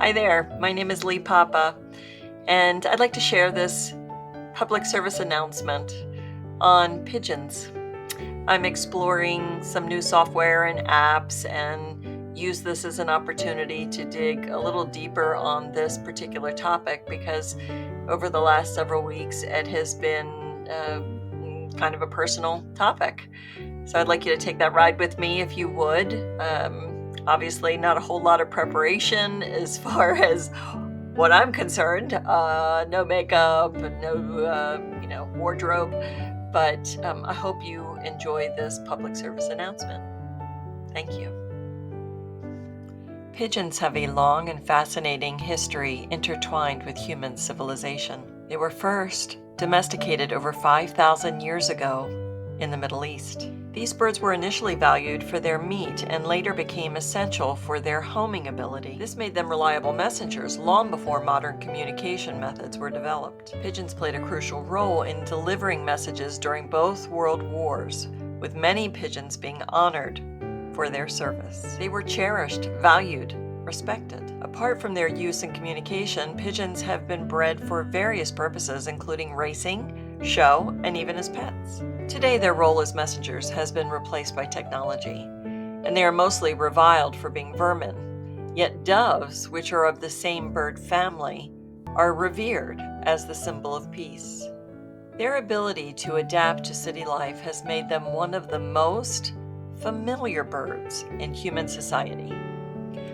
Hi there, my name is Lee Papa, and I'd like to share this public service announcement on pigeons. I'm exploring some new software and apps and use this as an opportunity to dig a little deeper on this particular topic because over the last several weeks it has been kind of a personal topic. So I'd like you to take that ride with me if you would. Obviously, not a whole lot of preparation as far as what I'm concerned. No makeup, no wardrobe. But I hope you enjoy this public service announcement. Thank you. Pigeons have a long and fascinating history intertwined with human civilization. They were first domesticated over 5,000 years ago in the Middle East. These birds were initially valued for their meat and later became essential for their homing ability. This made them reliable messengers long before modern communication methods were developed. Pigeons played a crucial role in delivering messages during both world wars, with many pigeons being honored for their service. They were cherished, valued, respected. Apart from their use in communication, pigeons have been bred for various purposes, including racing, show, and even as pets. Today, their role as messengers has been replaced by technology, and they are mostly reviled for being vermin. Yet doves, which are of the same bird family, are revered as the symbol of peace. Their ability to adapt to city life has made them one of the most familiar birds in human society.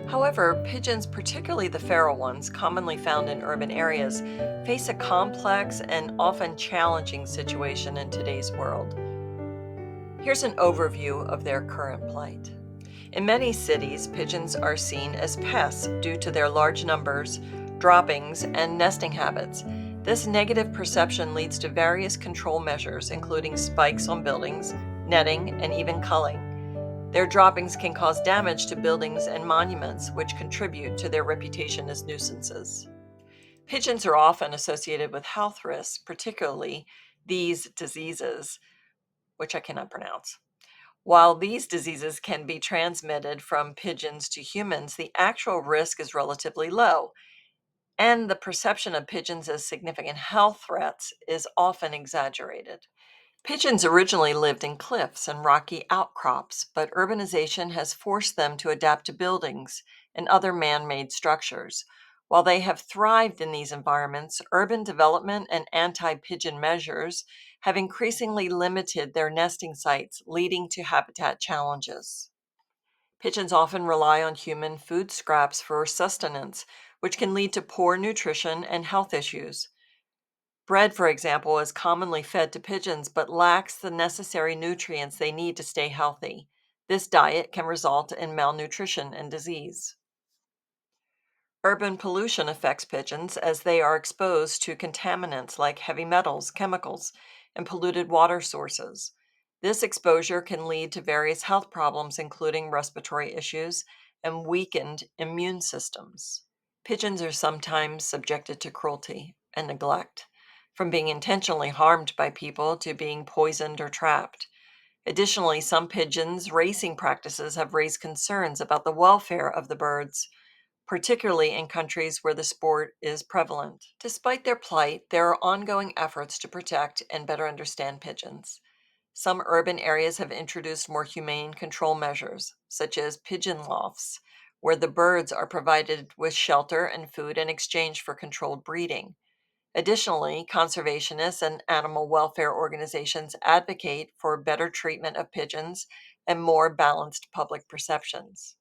However, pigeons, particularly the feral ones commonly found in urban areas, face a complex and often challenging situation in today's world. Here's an overview of their current plight. In many cities, pigeons are seen as pests due to their large numbers, droppings, and nesting habits. This negative perception leads to various control measures, including spikes on buildings, netting, and even culling. Their droppings can cause damage to buildings and monuments, which contribute to their reputation as nuisances. Pigeons are often associated with health risks, particularly these diseases, which I cannot pronounce. While these diseases can be transmitted from pigeons to humans, the actual risk is relatively low, and the perception of pigeons as significant health threats is often exaggerated. Pigeons originally lived in cliffs and rocky outcrops, but urbanization has forced them to adapt to buildings and other man-made structures. While they have thrived in these environments, urban development and anti-pigeon measures have increasingly limited their nesting sites, leading to habitat challenges. Pigeons often rely on human food scraps for sustenance, which can lead to poor nutrition and health issues. Bread, for example, is commonly fed to pigeons but lacks the necessary nutrients they need to stay healthy. This diet can result in malnutrition and disease. Urban pollution affects pigeons as they are exposed to contaminants like heavy metals, chemicals, and polluted water sources. This exposure can lead to various health problems, including respiratory issues and weakened immune systems. Pigeons are sometimes subjected to cruelty and neglect, from being intentionally harmed by people to being poisoned or trapped. Additionally, some pigeons' racing practices have raised concerns about the welfare of the birds, particularly in countries where the sport is prevalent. Despite their plight, there are ongoing efforts to protect and better understand pigeons. Some urban areas have introduced more humane control measures, such as pigeon lofts, where the birds are provided with shelter and food in exchange for controlled breeding. Additionally, conservationists and animal welfare organizations advocate for better treatment of pigeons and more balanced public perceptions.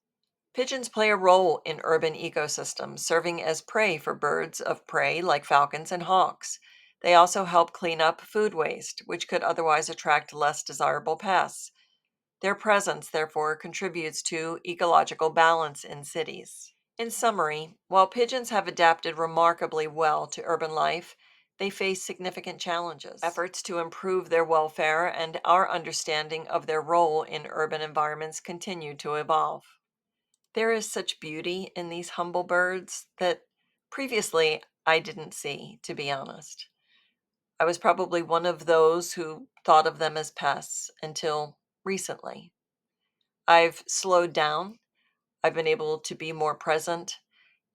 Pigeons play a role in urban ecosystems, serving as prey for birds of prey like falcons and hawks. They also help clean up food waste, which could otherwise attract less desirable pests. Their presence, therefore, contributes to ecological balance in cities. In summary, while pigeons have adapted remarkably well to urban life, they face significant challenges. Efforts to improve their welfare and our understanding of their role in urban environments continue to evolve. There is such beauty in these humble birds that previously I didn't see, to be honest. I was probably one of those who thought of them as pests until recently. I've slowed down. I've been able to be more present,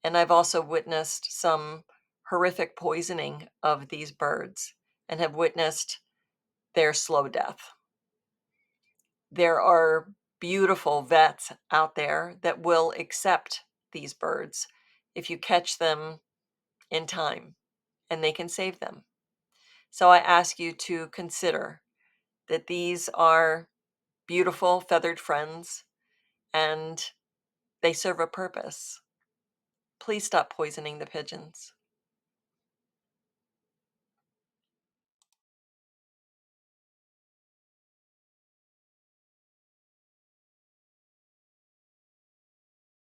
And I've also witnessed some horrific poisoning of these birds and have witnessed their slow death. There are beautiful vets out there that will accept these birds if you catch them in time and they can save them. So I ask you to consider that these are beautiful feathered friends and they serve a purpose. Please stop poisoning the pigeons.